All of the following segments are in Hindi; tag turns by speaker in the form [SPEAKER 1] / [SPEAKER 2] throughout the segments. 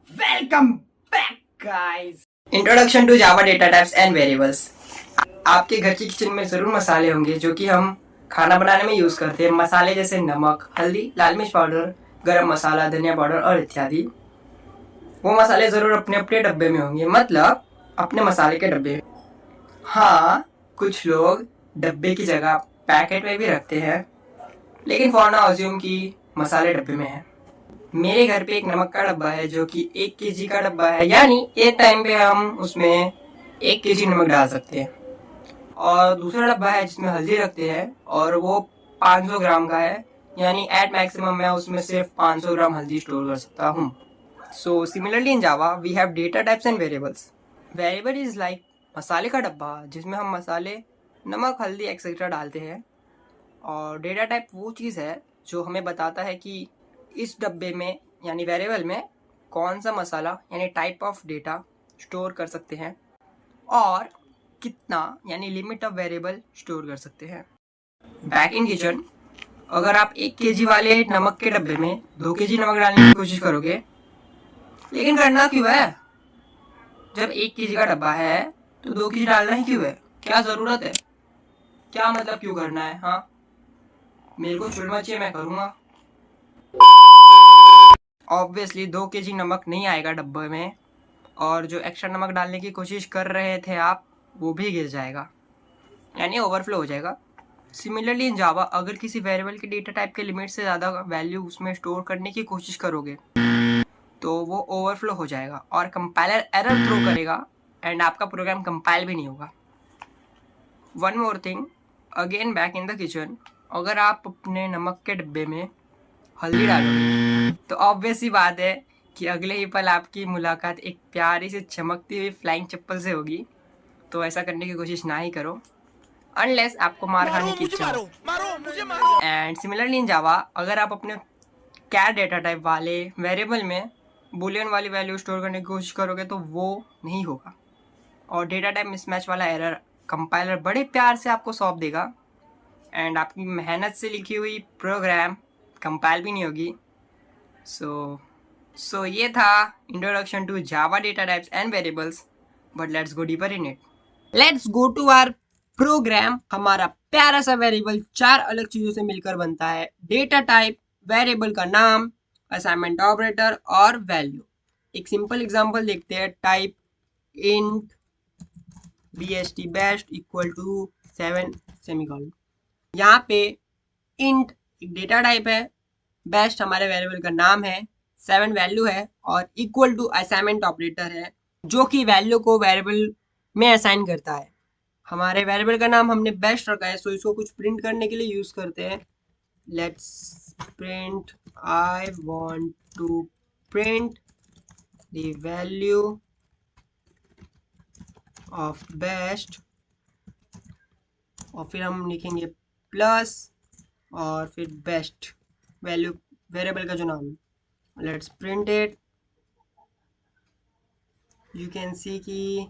[SPEAKER 1] Welcome back guys. Introduction to Java data types and variables. आपके घर की किचन में जरूर मसाले होंगे जो कि हम खाना बनाने में यूज करते हैं। मसाले जैसे नमक, हल्दी, लाल मिर्च पाउडर, गरम मसाला, धनिया पाउडर और इत्यादि। वो मसाले जरूर अपने अपने डब्बे में होंगे, मतलब अपने मसाले के डब्बे में। हाँ, कुछ लोग डब्बे की जगह पैकेट में भी रखते हैं, लेकिन फॉर नाउ अज्यूम कि मसाले डब्बे में है। मेरे घर पे एक नमक का डब्बा है जो कि 1 केजी का डब्बा है, यानी एक टाइम पे हम उसमें 1 केजी नमक डाल सकते हैं। और दूसरा डब्बा है जिसमें हल्दी रखते हैं और वो 500 ग्राम का है, यानी एट मैक्सिमम मैं उसमें सिर्फ 500 ग्राम हल्दी स्टोर कर सकता हूँ। So similarly in Java we have data types and variables. Variable is like मसाले का डब्बा जिसमें हम मसाले, नमक, हल्दी एक्सेट्रा डालते हैं। और डेटा टाइप वो चीज़ है जो हमें बताता है कि इस डब्बे में यानी वेरिएबल में कौन सा मसाला यानी टाइप ऑफ डेटा स्टोर कर सकते हैं और कितना यानी लिमिट ऑफ वेरिएबल स्टोर कर सकते हैं। बैक इन किचन, अगर आप 1 केजी वाले नमक के डब्बे में 2 केजी नमक डालने की कोशिश करोगे, लेकिन करना क्यों है? जब 1 केजी का डब्बा है तो 2 केजी डालना ही क्यों है? क्या ज़रूरत है? क्या मतलब क्यों करना है? हाँ, मेरे को चुल मचिए, मैं करूँगा। ऑब्वियसली 2 केजी नमक नहीं आएगा डब्बे में, और जो एक्स्ट्रा नमक डालने की कोशिश कर रहे थे आप, वो भी गिर जाएगा, यानी ओवरफ्लो हो जाएगा। सिमिलरली इन जावा, अगर किसी वेरिएबल के डेटा टाइप के लिमिट से ज़्यादा वैल्यू उसमें स्टोर करने की कोशिश करोगे तो वो ओवरफ्लो हो जाएगा और कंपाइलर एरर थ्रो करेगा एंड आपका प्रोग्राम कंपाइल भी नहीं होगा। One more thing, again back in the kitchen, अगर आप अपने नमक के डब्बे में हल्दी डालोगे तो ऑब्वियस ही बात है कि अगले ही पल आपकी मुलाकात एक प्यारी से चमकती हुई फ्लाइंग चप्पल से होगी। तो ऐसा करने की कोशिश ना ही करो अनलेस आपको मार खाने की इच्छा हो। एंड सिमिलरली इन जावा, अगर आप अपने कैर डेटा टाइप वाले वेरिएबल में बुलियन वाली वैल्यू स्टोर करने की कोशिश करोगे तो वो नहीं होगा और डेटा टाइप मिसमैच वाला एरर कंपाइलर बड़े प्यार से आपको सौंप देगा एंड आपकी मेहनत से लिखी हुई प्रोग्राम कंपाइल भी नहीं होगी। सो ये था introduction to Java data types and variables, but let's go deeper in it. Let's go to our program. हमारा प्यारा सा वेरिएबल 4 अलग चीजों से मिलकर बनता है: डेटा टाइप, वेरिएबल का नाम, असाइनमेंट ऑपरेटर और वैल्यू। एक सिंपल एग्जांपल देखते हैं। Type int bst best equal to 7 semicolon. यहाँ पे इंट एक डेटा टाइप है, बेस्ट हमारे वेरिएबल का नाम है, 7 वैल्यू है और इक्वल टू असाइनमेंट ऑपरेटर है जो कि वैल्यू को वेरिएबल में असाइन करता है। हमारे वेरिएबल का नाम हमने बेस्ट रखा है, सो इसको कुछ प्रिंट करने के लिए यूज करते हैं। Let's print I want to print the value of best, और फिर हम लिखेंगे प्लस और फिर बेस्ट वैल्यू वेरिएबल का जो नाम है। Let's print it. You can see कि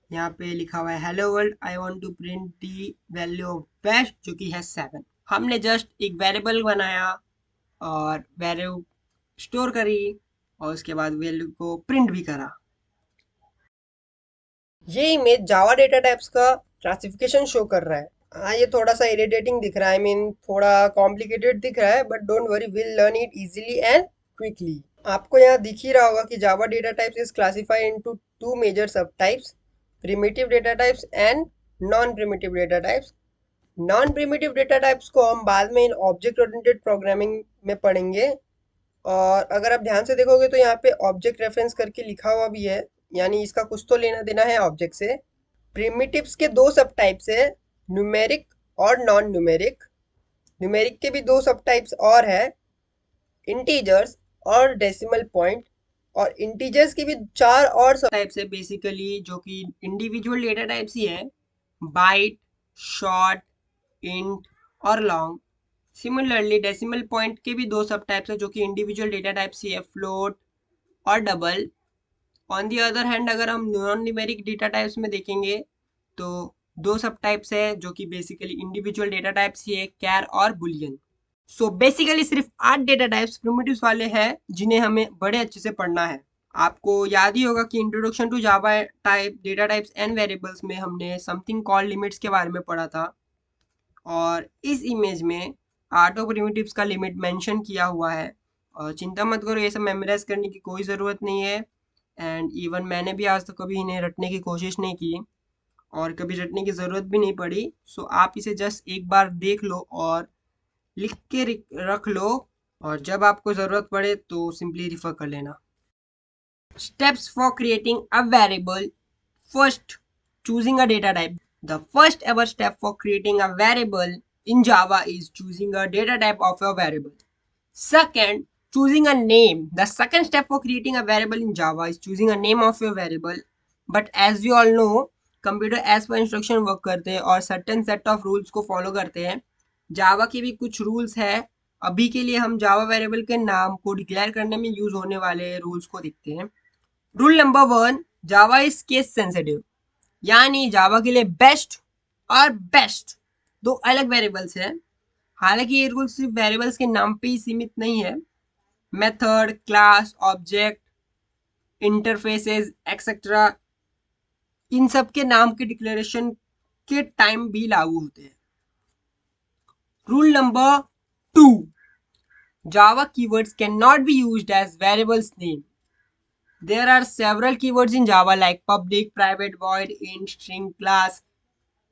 [SPEAKER 1] यहाँ पे लिखा हुआ है hello world, I want to print the value of best जो कि है 7। हमने जस्ट एक वेरिएबल बनाया और वैल्यू स्टोर करी और उसके बाद वैल्यू को प्रिंट भी करा। ये इमेज जावा डेटा टाइप्स का क्लासिफिकेशन शो कर रहा है। हाँ, ये थोड़ा सा इरिटेटिंग दिख रहा है, आई मीन थोड़ा कॉम्प्लिकेटेड दिख रहा है, but don't worry, will learn it easily and quickly. आपको यहाँ दिख ही रहा होगा कि Java data types is classified into 2 major sub types: primitive data types and non primitive data types. Non primitive data types को हम बाद में इन ऑब्जेक्ट ओरिएंटेड प्रोग्रामिंग में पढ़ेंगे। और अगर आप ध्यान से देखोगे तो यहाँ पे ऑब्जेक्ट रेफरेंस करके लिखा हुआ भी है, यानी इसका कुछ तो लेना देना है ऑब्जेक्ट से। प्रिमिटिव्स के 2 सब टाइप्स है, न्यूमेरिक और नॉन न्यूमेरिक। न्यूमेरिक के भी 2 सब टाइप्स और है, इंटीजर्स और डेसिमल पॉइंट। और इंटीजर्स की भी 4 और सब टाइप्स है बेसिकली, जो कि इंडिविजुअल डेटा टाइप्स ही है: बाइट, शॉर्ट, इंट और लॉन्ग। सिमिलरली डेसिमल पॉइंट के भी 2 सब टाइप्स है जो कि इंडिविजुअल डेटा टाइप्स ही है, फ्लोट और double. On the other hand अगर हम नॉन न्यूमेरिक डेटा टाइप्स में देखेंगे तो 2 सब टाइप्स है जो कि बेसिकली इंडिविजुअल डेटा टाइप्स ही है, कैर और बुलियन। सो बेसिकली सिर्फ 8 डेटा टाइप्स प्रिमिटिव्स वाले हैं जिन्हें हमें बड़े अच्छे से पढ़ना है। आपको याद ही होगा कि introduction to Java type data types and variables में हमने समथिंग कॉल्ड लिमिट्स के बारे में पढ़ा था, और इस इमेज में ऑटो प्रिमिटिव्स का लिमिट मेंशन किया हुआ है। और चिंता मत करो, ये सब मेमोराइज करने की कोई ज़रूरत नहीं है, एंड इवन मैंने भी आज तक कभी इन्हें रटने की कोशिश नहीं की और कभी रटने की ज़रूरत भी नहीं पड़ी। सो आप इसे जस्ट एक बार देख लो और लिख के रख लो, और जब आपको ज़रूरत पड़े तो सिंपली रिफर कर लेना। Steps for creating a variable. First, choosing a data type. The first ever step for creating a variable in Java is choosing a data type of a variable. Second, choosing a name. The second step for creating a variable in Java is choosing a name of your variable. But as you all know, computer as per instruction work करते हैं और सर्टेन सेट ऑफ रूल्स को फॉलो करते हैं। जावा के भी कुछ रूल्स है। अभी के लिए हम जावा वेरिएबल के नाम को डिक्लेयर करने में यूज होने वाले रूल्स को देखते हैं। Rule number 1, Java is case sensitive, यानी जावा के लिए बेस्ट और बेस्ट दो अलग वेरिएबल्स हैं। हालांकि ये रूल सिर्फ वेरिएबल्स के नाम पे ही सीमित नहीं है, method, class, object, interfaces etcetera, इन सब के नाम के डिक्लेरेशन के टाइम भी लागू होते हैं। Rule number 2, Java keywords can not be used as variables name. There are several keywords in Java like public, private, void, int, string, class,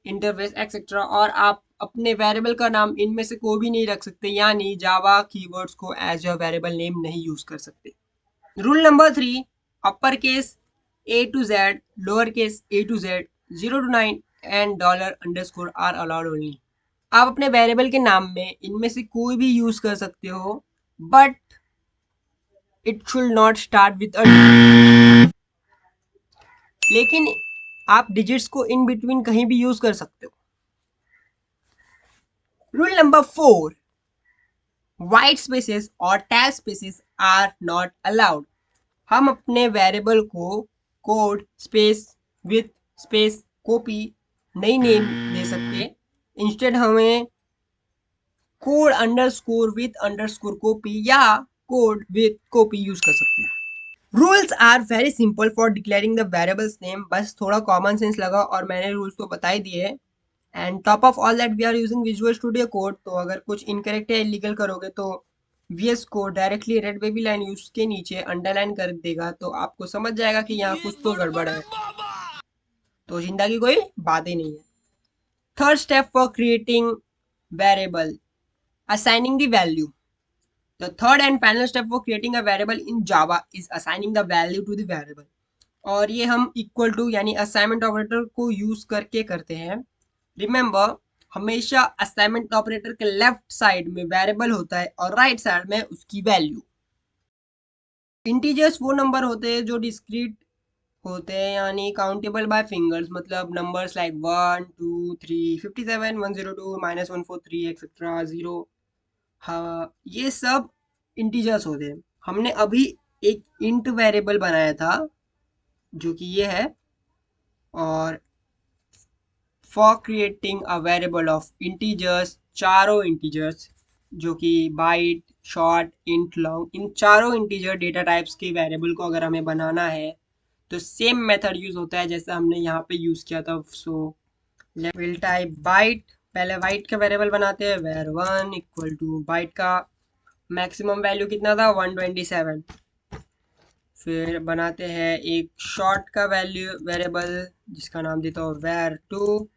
[SPEAKER 1] interface, etc. और आप अपने वेरिएबल का नाम इनमें से कोई भी नहीं रख सकते, यानी जावा कीवर्ड्स को एज अ वेरिएबल नेम नहीं यूज कर सकते। Rule number 3, upper case A to Z, lower case A to Z, 0 to 9 and dollar underscore are allowed only. आप अपने वेरिएबल के नाम में इनमें से कोई भी यूज कर सकते हो, but it should not start with a, लेकिन आप डिजिट्स को इन बिटवीन कहीं भी यूज कर सकते हो। रूल नंबर 4, वाइट स्पेसेस और tab spaces are not allowed. हम अपने वेरिएबल को code space with space copy नहीं नेम दे सकते, इंस्टेड हमें code underscore with underscore copy या कोड विथ कॉपी यूज कर सकते हैं। Rules are very simple for declaring the variables name, बस थोड़ा कॉमन सेंस लगा और मैंने रूल्स तो बता ही दिए। And top of all that we are using visual studio code, तो अगर कुछ इनकरेक्ट या इलीगल करोगे तो VS code directly red wavy line यूज के नीचे अंडरलाइन कर देगा, तो आपको समझ जाएगा कि यहाँ कुछ तो गड़बड़ है, तो चिंता की कोई बात ही नहीं है। Third step for creating variable, assigning the value. The third and final step for creating a variable in Java is assigning the value to the variable. और ये हम इक्वल टू यानी असाइनमेंट ऑपरेटर को यूज करके करते हैं। रिमेंबर, हमेशा असाइनमेंट ऑपरेटर के लेफ्ट साइड में वेरिएबल होता है और राइट साइड में उसकी वैल्यू। इंटीजर्स वो नंबर होते हैं जो डिस्क्रीट होते हैं, यानी काउंटेबल बाय फिंगर्स, मतलब नंबर्स लाइक 1 2 3 57 102 -143 एक्सेट्रा 0। हाँ, ये सब इंटीजर्स होते हैं। हमने अभी एक इंट वेरिएबल बनाया था जो कि ये है, और for creating a variable of integers, चारों इंटीजर्स जो कि बाइट, शॉर्ट, इंट, लॉन्ग, इन चारों इंटीजर डेटा टाइप्स के वेरिएबल को अगर हमें बनाना है तो सेम मेथड यूज होता है जैसा हमने यहाँ पे यूज किया था। सो विल टाइप बाइट, पहले बाइट का वेरिएबल बनाते हैं, var1 इक्वल टू बाइट का मैक्सिमम वैल्यू कितना था 127। फिर बनाते हैं एक शॉर्ट का वैल्यू वेरिएबल जिसका नाम देता हूँ var2,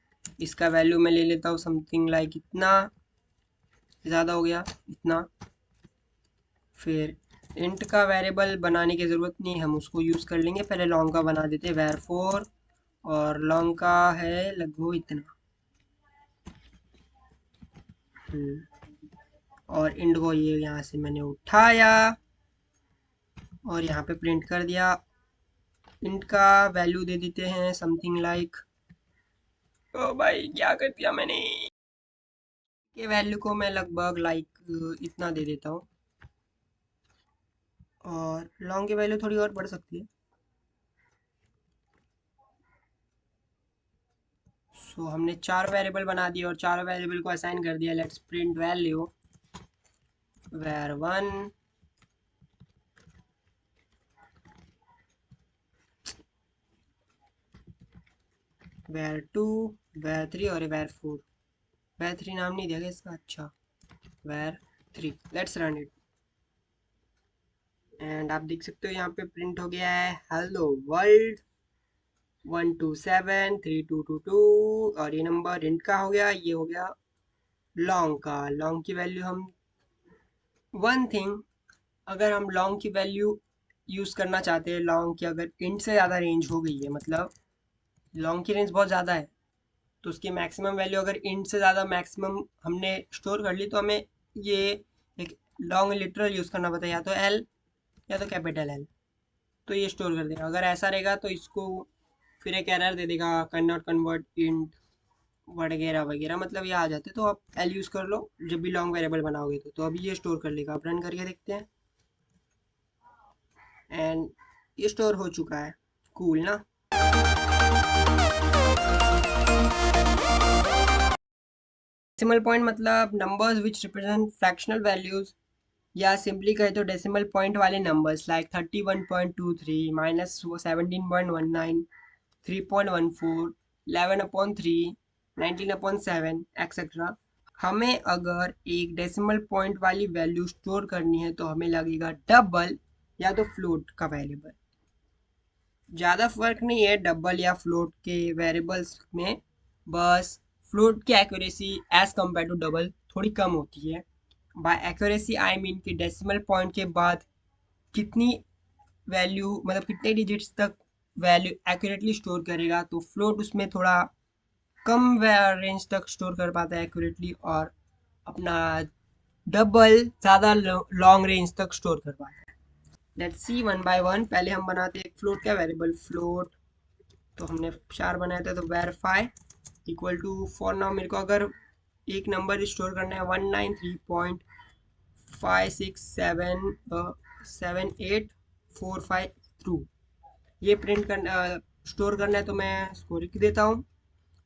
[SPEAKER 1] इसका वैल्यू मैं ले लेता हूँ समथिंग लाइक इतना, ज़्यादा हो गया इतना। फिर इंट का वेरिएबल बनाने की ज़रूरत नहीं, हम उसको यूज़ कर लेंगे। पहले लॉन्ग का बना देते हैं var4, और लॉन्ग का है लगभग इतना। और इंट को ये यहाँ से मैंने उठाया और यहाँ पे प्रिंट कर दिया। इंट का वैल्यू दे देते हैं समथिंग लाइक, ओ भाई क्या कर दिया मैंने, के वैल्यू को मैं लगभग लाइक इतना दे देता हूँ, और लॉन्ग की वैल्यू थोड़ी और बढ़ सकती है। सो हमने चार वेरिएबल बना दिए और चारों वेरिएबल को असाइन कर दिया। Let's print value var1 var2, var3 और var4। var3 नाम नहीं दिया गया इसका, अच्छा var3। Let's run it and आप देख सकते हो यहाँ पे प्रिंट हो गया है हेलो वर्ल्ड 1273222। और ये नंबर इंट का हो गया, ये हो गया लॉन्ग का। लॉन्ग की वैल्यू हम वन थिंग, अगर हम लॉन्ग की वैल्यू यूज़ करना चाहते हैं, लॉन्ग की अगर इंट से ज़्यादा रेंज हो गई है, मतलब लॉन्ग की रेंज बहुत ज़्यादा है, तो उसकी मैक्सिमम वैल्यू अगर इंट से ज़्यादा मैक्सिमम हमने स्टोर कर ली, तो हमें ये एक लॉन्ग लिटरल यूज़ करना पड़ता है, या तो एल या तो कैपिटल एल, तो ये स्टोर कर देगा। अगर ऐसा रहेगा तो इसको फिर एक एरर दे देगा, कैन नॉट कन्वर्ट इंट वगैरह वगैरह, मतलब ये आ जाते। तो आप एल यूज़ कर लो जब भी लॉन्ग वेरिएबल बनाओगे तो अभी ये स्टोर कर लेगा। आप रन करके देखते हैं एंड ये स्टोर हो चुका है। कूल ना। डेसिमल पॉइंट मतलब numbers which represent fractional values, या सिंपली कहे तो डेसिमल पॉइंट वाले नंबर्स लाइक 31.23 माइनस 17.19, 3.14, 11/3, 19/7 एक्सेट्रा। हमें अगर एक डेसिमल पॉइंट वाली वैल्यू स्टोर करनी है तो हमें लगेगा डबल या तो फ्लोट का वेरिएबल। ज़्यादा फर्क नहीं है डबल या फ्लोट के वेरिएबल्स में, बस फ्लोट की accuracy as compare to double थोड़ी कम होती है। बाय एक्यूरेसी आई मीन कि डेसिमल पॉइंट के बाद कितनी वैल्यू, मतलब कितने डिजिट्स तक वैल्यू एक्यूरेटली स्टोर करेगा, तो फ्लोट उसमें थोड़ा कम रेंज तक स्टोर कर पाता है एक्यूरेटली, और अपना डबल ज़्यादा लॉन्ग रेंज तक स्टोर कर पाता है। Let's see one by one. पहले हम बनाते हैं एक फ्लोट का वेरिएबल फ्लोट। तो हमने 4 बनाया था, तो verify equal to for now मेरे को अगर एक नंबर स्टोर करना है 193.5677845 ये प्रिंट करना स्टोर करना है, तो मैं इसको लिख देता हूँ।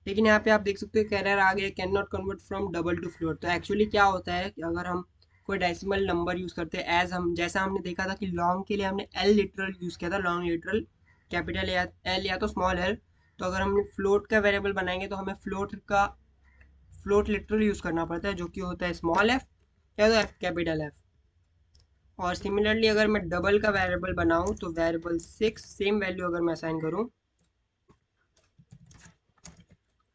[SPEAKER 1] लेकिन यहाँ पे आप देख सकते हो एरर आ गया, can not convert from double two float. तो एक्चुअली क्या होता है कि अगर हम कोई डेसिमल नंबर यूज़ करते हैं, एज हम जैसा हमने देखा था कि लॉन्ग के लिए हमने एल लिटरल यूज़ किया था, लॉन्ग लिटरल कैपिटल या एल या तो स्मॉल एल। तो अगर हमने फ्लोट का वेरिएबल बनाएंगे तो हमें फ्लोट लिटरल यूज़ करना पड़ता है, जो कि होता है स्मॉल एफ या तो एफ कैपिटल एफ। और सिमिलरली अगर मैं डबल का वेरिएबल बनाऊँ तो वेरिएबल 6 सेम वैल्यू अगर मैं असाइन करूँ,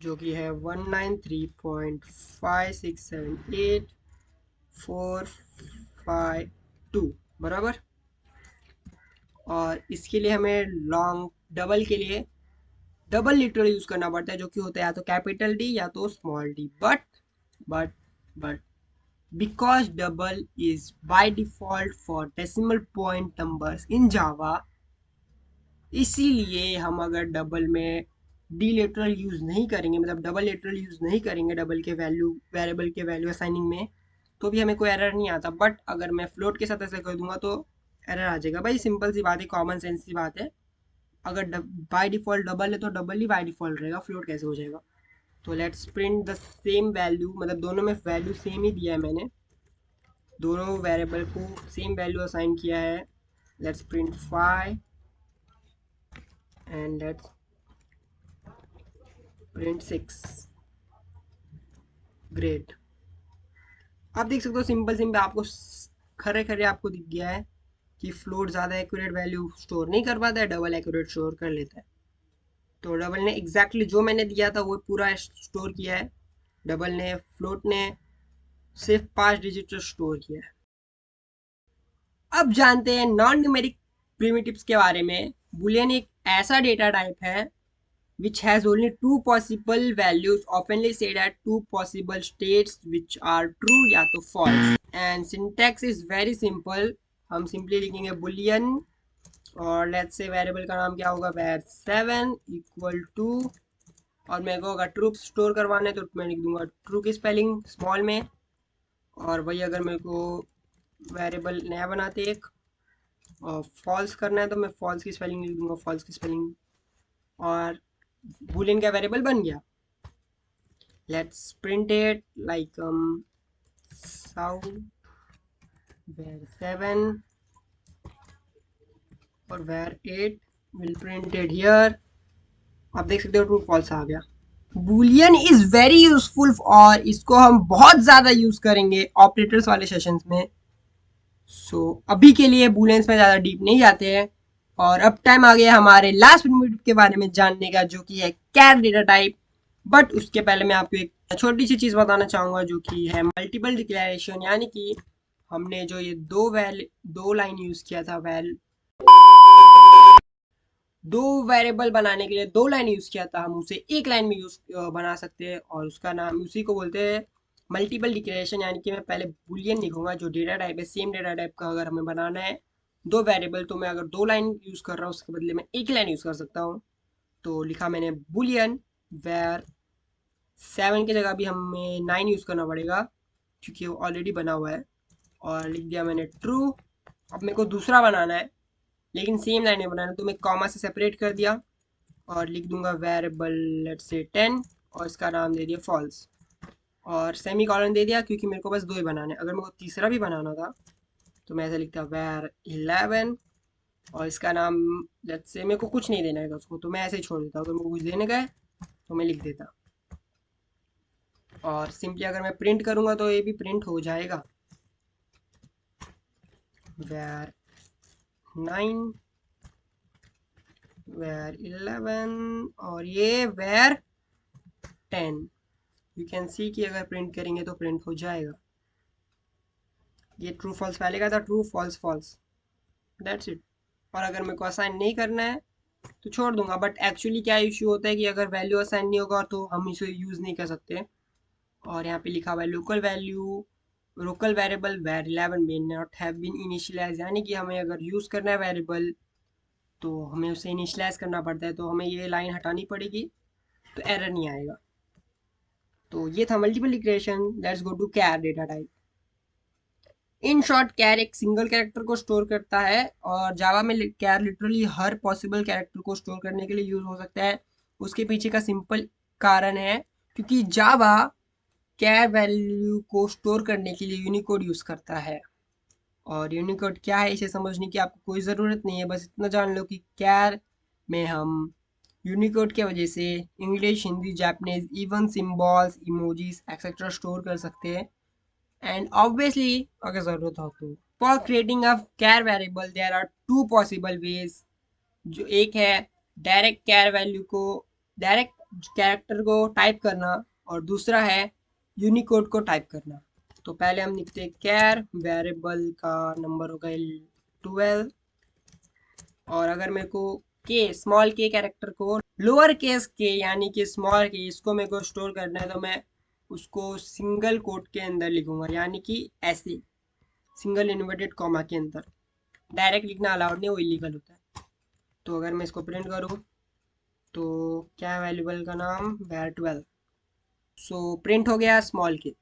[SPEAKER 1] जो कि है 193.567845 2 बराबर। और इसके लिए हमें लॉन्ग डबल के लिए डबल लिटरल यूज़ करना पड़ता है, जो कि होता है या तो कैपिटल डी या तो small D. But but because double is by default for decimal point numbers in Java, इसीलिए हम अगर डबल में डी लिटरल यूज़ नहीं करेंगे, मतलब डबल लिटरल यूज़ नहीं करेंगे डबल के वैल्यू वेरिएबल के वैल्यू असाइनिंग में, तो भी हमें कोई एरर नहीं आता। बट अगर मैं फ्लोट के साथ ऐसा कर दूंगा तो एरर आ जाएगा। भाई सिंपल सी बात है, कॉमन सेंस की बात है। अगर बाय डिफ़ॉल्ट डबल है तो डबल ही बाय डिफ़ॉल्ट रहेगा, फ्लोट कैसे हो जाएगा। तो let's print the same value, मतलब दोनों में वैल्यू सेम ही दिया है मैंने, दोनों वेरिएबल को सेम वैल्यू असाइन किया है। Let's print 5 and let's print 6। Great. आप देख सकते हो सिंपल सिंपल आपको खरे खरे आपको दिख गया है कि फ्लोट ज़्यादा एक्यूरेट वैल्यू स्टोर नहीं कर पाता है, डबल एक्यूरेट स्टोर कर लेता है। तो डबल ने एग्जैक्टली जो मैंने दिया था वो पूरा स्टोर किया है, डबल ने फ्लोट ने सिर्फ 5 डिजिट स्टोर किया है। अब जानते हैं नॉन न्यूमेरिक प्रिमिटिव्स के बारे में। बुलियन एक ऐसा डेटा टाइप है which has only two possible values, oftenly said at two possible states which are true या तो false, and syntax is very simple। हम सिंपली लिखेंगे boolean और लेट्स से वेरिएबल का नाम क्या होगा, var7 इक्वल टू, और मेरे को अगर ट्रू स्टोर करवाना है तो मैं लिख दूंगा ट्रू की स्पेलिंग स्मॉल में। और वही अगर मेरे को वेरिएबल नया बनाते एक और फॉल्स करना है तो मैं फॉल्स की स्पेलिंग लिख दूंगा, फॉल्स की स्पेलिंग, और बूलियन का वेरिएबल बन गया। Let's print it like sound var7 और var8 will print it here आप देख सकते हो ट्रू फॉल्स आ गया। बूलियन इज वेरी यूजफुल और इसको हम बहुत ज्यादा यूज करेंगे ऑपरेटर्स वाले सेशंस में। सो अभी के लिए बूलियंस में ज्यादा डीप नहीं जाते हैं और अब टाइम आ गया हमारे लास्ट प्रिमिटिव के बारे में जानने का, जो कि है कैर डेटा टाइप। बट उसके पहले मैं आपको एक छोटी सी चीज बताना चाहूंगा जो कि है मल्टीपल डिक्लेरेशन, यानी कि हमने जो ये दो लाइन यूज किया था दो वेरिएबल बनाने के लिए दो लाइन यूज किया था, हम उसे एक लाइन में यूज बना सकते हैं और उसका नाम उसी को बोलते हैं मल्टीपल डिक्लेरेशन। यानी कि मैं पहले बुलियन लिखूंगा जो डेटा टाइप है, सेम डेटा टाइप का अगर हमें बनाना है दो वेरिएबल, तो मैं अगर दो लाइन यूज कर रहा हूँ उसके बदले में एक लाइन यूज कर सकता हूँ। तो लिखा मैंने बुलियन वेर 7 की जगह भी हमें 9 यूज करना पड़ेगा क्योंकि वो ऑलरेडी बना हुआ है, और लिख दिया मैंने ट्रू। अब मेरे को दूसरा बनाना है लेकिन सेम लाइन में बनाना है, तो मैं कॉमा से सेपरेट कर दिया और लिख दूंगा वेरिएबल लेट्स से 10 और इसका नाम दे दिया फॉल्स और सेमी कॉलन दे दिया क्योंकि मेरे को बस दो ही बनाने। अगर मेरे को तीसरा भी बनाना था तो मैं ऐसा लिखता वेर 11 और इसका नाम लेट्स से मेरे को कुछ नहीं देना है उसको, तो मैं ऐसे ही छोड़ देता हूँ। अगर मेरे को कुछ देने का है तो मैं लिख देता और सिंपली अगर मैं प्रिंट करूँगा तो ये भी प्रिंट हो जाएगा वेर 9 वेर 11 और ये वेर 10। यू कैन सी कि अगर प्रिंट करेंगे तो प्रिंट हो जाएगा। ये ट्रू फॉल्स पहले का था, true false false, that's it. और अगर मेरे को असाइन नहीं करना है तो छोड़ दूंगा, बट एक्चुअली क्या इशू होता है कि अगर वैल्यू असाइन नहीं होगा तो हम इसे यूज़ नहीं कर सकते। और यहाँ पे लिखा हुआ है local variable var 11 may not have been initialise, यानी कि हमें अगर यूज़ करना है वेरिएबल तो हमें उसे इनिशियलाइज करना पड़ता है, तो हमें ये लाइन हटानी पड़ेगी तो एरर नहीं आएगा। तो ये था multiple declaration. Let's go to char data type. In short char एक सिंगल कैरेक्टर को स्टोर करता है और जावा में कैर लिटरली हर पॉसिबल कैरेक्टर को स्टोर करने के लिए यूज हो सकता है। उसके पीछे का सिंपल कारण है क्योंकि जावा कैर वैल्यू को स्टोर करने के लिए यूनिकोड यूज करता है। और यूनिकोड क्या है इसे समझने की आपको कोई ज़रूरत नहीं है, बस इतना जान लो कि कैर में हम यूनिकोड के वजह से English, Hindi, Japanese, even symbols, emojis etcetera store कर सकते हैं। एंड ऑब्वियसली अगर ज़रूरत हो तो for creating a char variable there are two possible ways. जो एक है डायरेक्ट कैर वैल्यू को, डायरेक्ट कैरेक्टर को टाइप करना, और दूसरा है यूनिकोड को टाइप करना। तो पहले हम लिखते हैं कैर वेरिएबल का नंबर होगा 12, और अगर मेरे को के स्मॉल के कैरेक्टर को लोअर केस के यानी कि स्मॉल के इसको मेरे को स्टोर करना है तो मैं उसको सिंगल कोट के अंदर लिखूंगा, यानी कि ऐसे सिंगल इन्वर्टेड कॉमा के अंदर। डायरेक्ट लिखना अलाउड नहीं, वो इलीगल होता है। तो अगर मैं इसको प्रिंट करूँ तो क्या वेरिएबल का नाम वेर 12, सो प्रिंट हो गया स्मॉल के।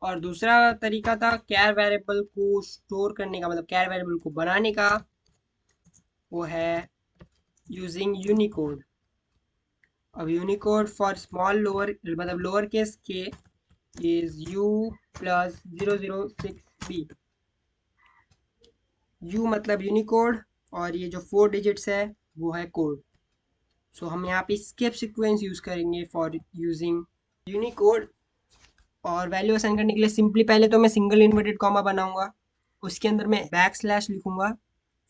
[SPEAKER 1] और दूसरा तरीका था कैर वेरिएबल को स्टोर करने का, मतलब कैर वेरिएबल को बनाने का, वो है यूजिंग यूनिकोड। अब यूनिकोड फॉर स्मॉल लोअर मतलब लोअर केस के is you plus 006b। You मतलब यूनिकोड और ये जो 4 डिजिट्स है वो है कोड। सो हम यहाँ पे स्केप सीक्वेंस यूज करेंगे फॉर यूजिंग यूनिकोड। और वैल्यू असाइन करने के लिए सिंपली पहले तो मैं सिंगल इन्वर्टेड कॉमा बनाऊंगा, उसके अंदर मैं बैक स्लैश लिखूंगा,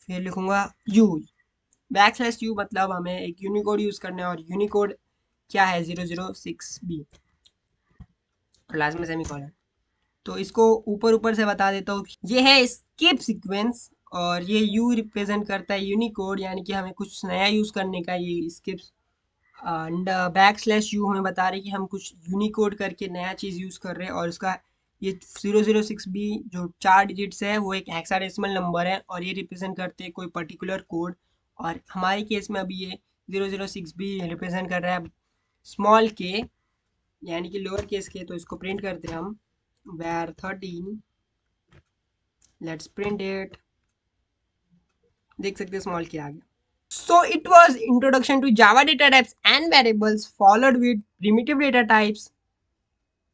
[SPEAKER 1] फिर लिखूंगा यू। बैक स्लैश यू मतलब हमें एक यूनिकोड यूज करना है और यूनिकोड क्या है 006b, और लास्ट में सेमी कॉलन। तो इसको ऊपर ऊपर से बता देता हूँ, ये है स्किप सीक्वेंस और ये यू रिप्रेजेंट करता है यूनिकोड, यानी कि हमें कुछ नया यूज करने का ये skips. And back slash U हमें बता रहे कि हम कुछ यूनिकोड करके नया चीज़ यूज़ कर रहे हैं, और इसका ये 006b जो 4 डिजिट्स है वो एक हेक्साडेसिमल नंबर है और ये रिप्रेजेंट करते हैं कोई पर्टिकुलर कोड। और हमारे केस में अभी ये 006b रिप्रेजेंट कर रहा है स्मॉल के यानी कि लोअर केस के। तो इसको प्रिंट करते हैं हम वेर 13, लेट्स प्रिंट इट। देख सकते हैं स्मॉल के आ गया। So it was introduction to Java data types and variables followed with primitive data types.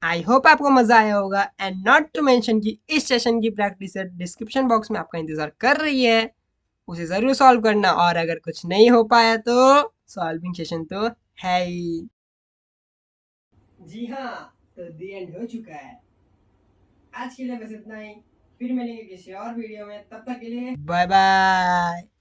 [SPEAKER 1] I hope आपको मजा आया होगा एंड नॉट टू मेंशन कि इस सेशन की प्रैक्टिस डिस्क्रिप्शन बॉक्स में आपका इंतजार कर रही है, उसे जरूर सॉल्व करना। और अगर कुछ नहीं हो पाया तो सॉल्विंग सेशन तो है ही। जी हाँ, तो दी एंड हो चुका है। आज के लिए बस इतना ही। फिर मिलेंगे किसी और वीडियो में, तब तक के लिए बाय बाय।